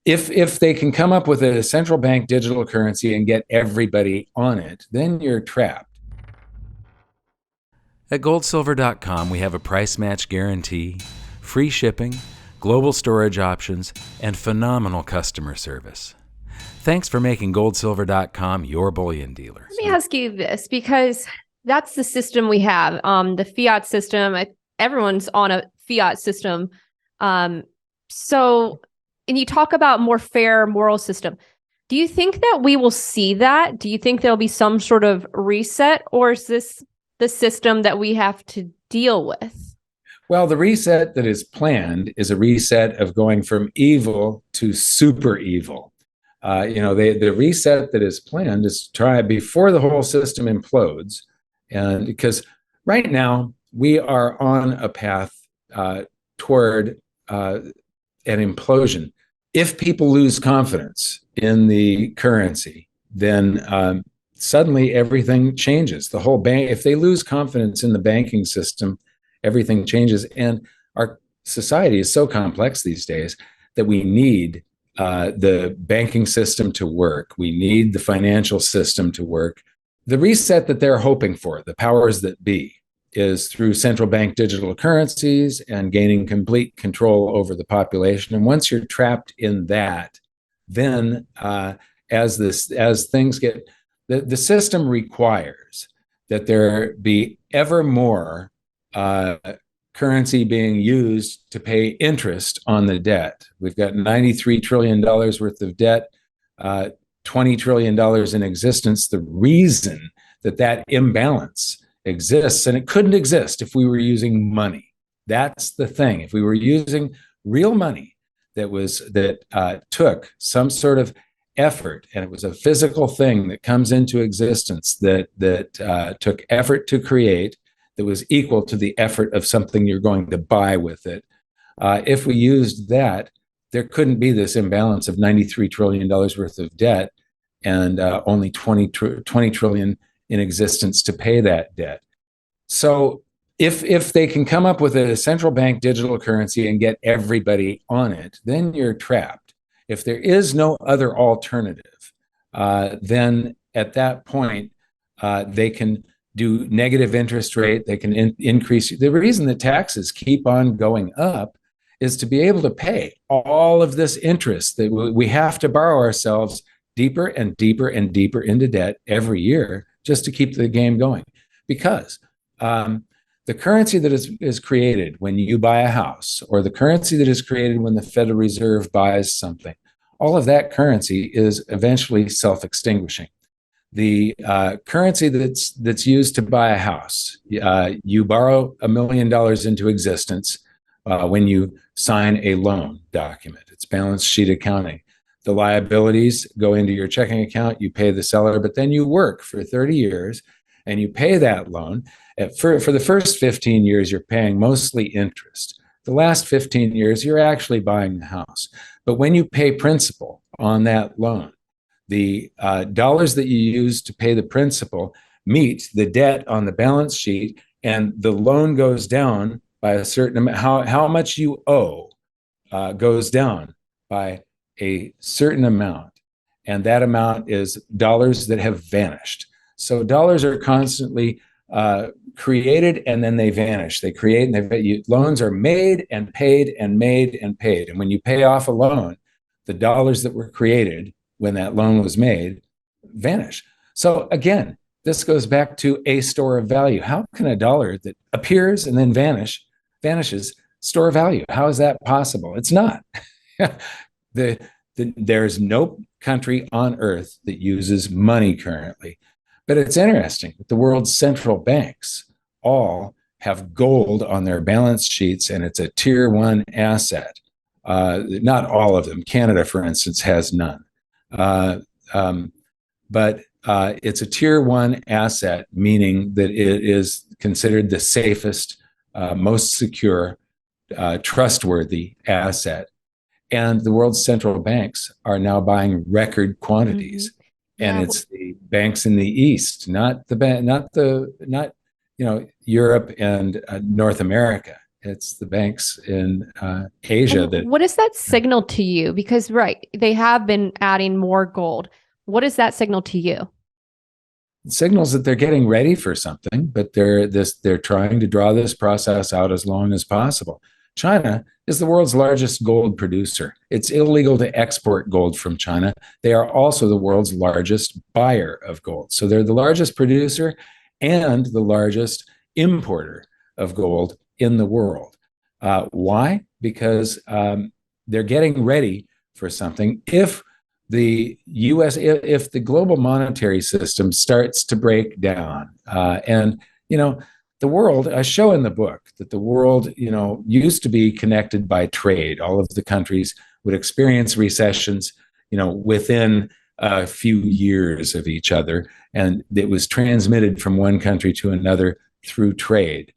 If they can come up with a central bank digital currency and get everybody on it, then you're trapped. At goldsilver.com, we have a price match guarantee, free shipping, global storage options, and phenomenal customer service. Thanks for making goldsilver.com your bullion dealer. Let me ask you this, because that's the system we have, the fiat system. Everyone's on a fiat system. So, and you talk about more fair moral system. Do you think that we will see that? Do you think there'll be some sort of reset, or is this the system that we have to deal with? Well, the reset that is planned is a reset of going from evil to super evil. The reset that is planned is to try before the whole system implodes. And because right now we are on a path toward an implosion. If people lose confidence in the currency, then suddenly everything changes. The whole bank, if they lose confidence in the banking system, everything changes. And our society is so complex these days that we need the banking system to work. We need the financial system to work. The reset that they're hoping for, the powers that be, is through central bank digital currencies and gaining complete control over the population. And once you're trapped in that, then as things get, the system requires that there be ever more currency being used to pay interest on the debt. We've got $93 trillion worth of debt, $20 trillion in existence. The reason that imbalance exists, and it couldn't exist if we were using money. That's the thing. If we were using real money that took some sort of effort, and it was a physical thing that comes into existence that took effort to create, that was equal to the effort of something you're going to buy with it. If we used that, there couldn't be this imbalance of $93 trillion worth of debt and only 20 trillion in existence to pay that debt. So if they can come up with a central bank digital currency and get everybody on it, then you're trapped. If there is no other alternative, then at that point, they can do negative interest rate. They can increase. The reason that taxes keep on going up is to be able to pay all of this interest that we have to borrow ourselves deeper and deeper and deeper into debt every year just to keep the game going. Because the currency that is created when you buy a house, or the currency that is created when the Federal Reserve buys something, all of that currency is eventually self-extinguishing. The currency that's used to buy a house, you borrow $1 million into existence when you sign a loan document. It's balance sheet accounting. The liabilities go into your checking account, you pay the seller, but then you work for 30 years and you pay that loan. For the first 15 years, you're paying mostly interest. The last 15 years, you're actually buying the house. But when you pay principal on that loan, the dollars that you use to pay the principal meet the debt on the balance sheet, and the loan goes down by a certain amount. How much you owe goes down by a certain amount, and that amount is dollars that have vanished. So dollars are constantly created and then they vanish. They create and loans are made and paid and made and paid. And when you pay off a loan, the dollars that were created when that loan was made vanish. So again, this goes back to a store of value. How can a dollar that appears and then vanishes store value? How is that possible? It's not. There's no country on earth that uses money currently. But it's interesting that the world's central banks all have gold on their balance sheets, and it's a tier one asset. Not all of them. Canada, for instance, has none. But it's a tier one asset, meaning that it is considered the safest, most secure, trustworthy asset. And the world's central banks are now buying record quantities. Mm-hmm. And it's the banks in the East, not Europe and North America. It's the banks in Asia that. What does that signal to you? Because, right, they have been adding more gold. What does that signal to you? It signals that they're getting ready for something, but they're trying to draw this process out as long as possible. China is the world's largest gold producer. It's illegal to export gold from China. They are also the world's largest buyer of gold. So they're the largest producer and the largest importer of gold in the world. Why? Because they're getting ready for something. If the global monetary system starts to break down, and the world, I show in the book that the world, used to be connected by trade. All of the countries would experience recessions, within a few years of each other, and it was transmitted from one country to another through trade.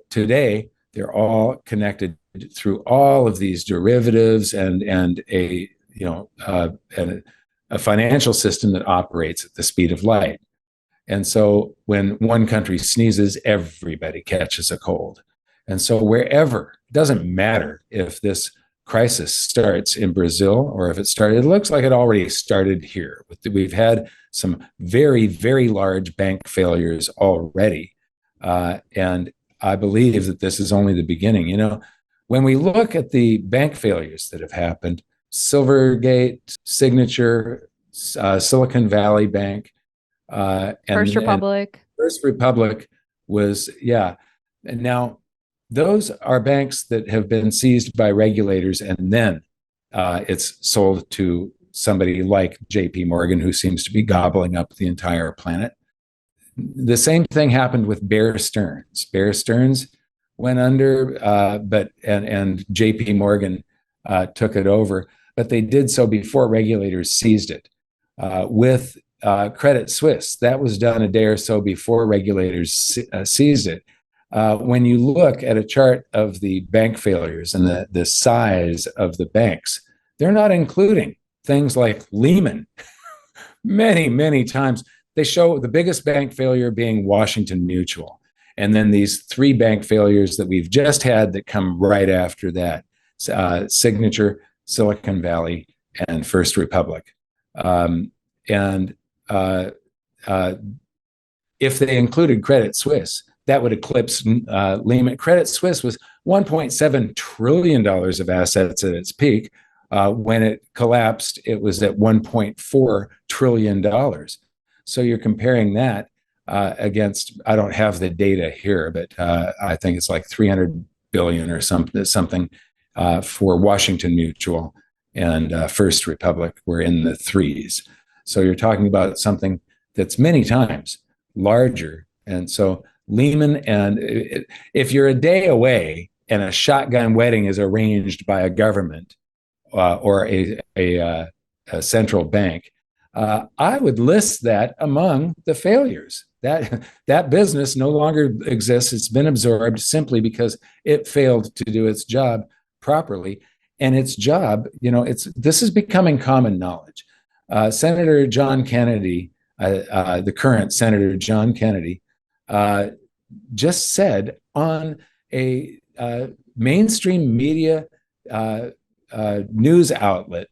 Today, they're all connected through all of these derivatives and a financial system that operates at the speed of light. And so when one country sneezes, everybody catches a cold. And so wherever, it doesn't matter if this crisis starts in Brazil or if it looks like it already started here. We've had some very, very large bank failures already. And I believe that this is only the beginning. When we look at the bank failures that have happened, Silvergate, Signature, Silicon Valley Bank, and First Republic. First Republic was, yeah. And now those are banks that have been seized by regulators, and then it's sold to somebody like JP Morgan, who seems to be gobbling up the entire planet. The same thing happened with Bear Stearns. Bear Stearns went under, and JP Morgan took it over, but they did so before regulators seized it. With Credit Suisse, that was done a day or so before regulators seized it. When you look at a chart of the bank failures and the size of the banks, they're not including things like Lehman. Many, many times they show the biggest bank failure being Washington Mutual. And then these three bank failures that we've just had that come right after that, Signature, Silicon Valley, and First Republic. If they included Credit Suisse, that would eclipse Lehman. Credit Suisse was $1.7 trillion of assets at its peak. When it collapsed, it was at $1.4 trillion. So you're comparing that against, I don't have the data here, but I think it's like 300 billion or something for Washington Mutual, and First Republic were in the threes. So you're talking about something that's many times larger. And so Lehman, and if you're a day away and a shotgun wedding is arranged by a government or a central bank, I would list that among the failures. That business no longer exists. It's been absorbed simply because it failed to do its job properly. And its job, this is becoming common knowledge. Senator John Kennedy, the current Senator John Kennedy, just said on a mainstream media news outlet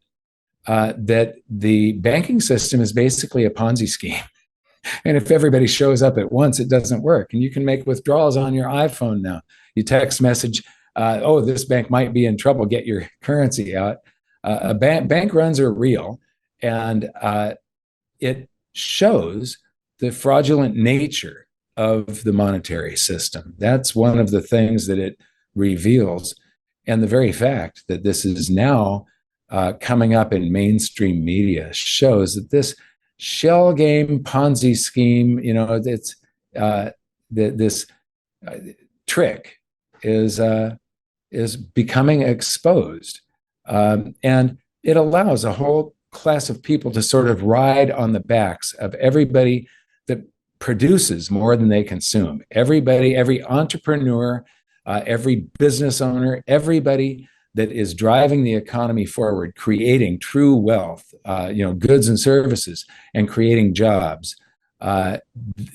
that the banking system is basically a Ponzi scheme. And if everybody shows up at once, it doesn't work. And you can make withdrawals on your iPhone now. You text message, this bank might be in trouble, get your currency out. Bank runs are real. And it shows the fraudulent nature of the monetary system. That's one of the things that it reveals. And the very fact that this is now coming up in mainstream media shows that this shell game Ponzi scheme, it's this trick is becoming exposed, and it allows a whole class of people to sort of ride on the backs of everybody that produces more than they consume. Everybody, every entrepreneur, every business owner, everybody that is driving the economy forward, creating true wealth, goods and services, and creating jobs,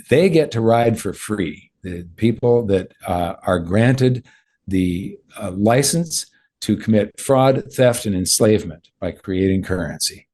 they get to ride for free. The people that are granted the license to commit fraud, theft, and enslavement by creating currency.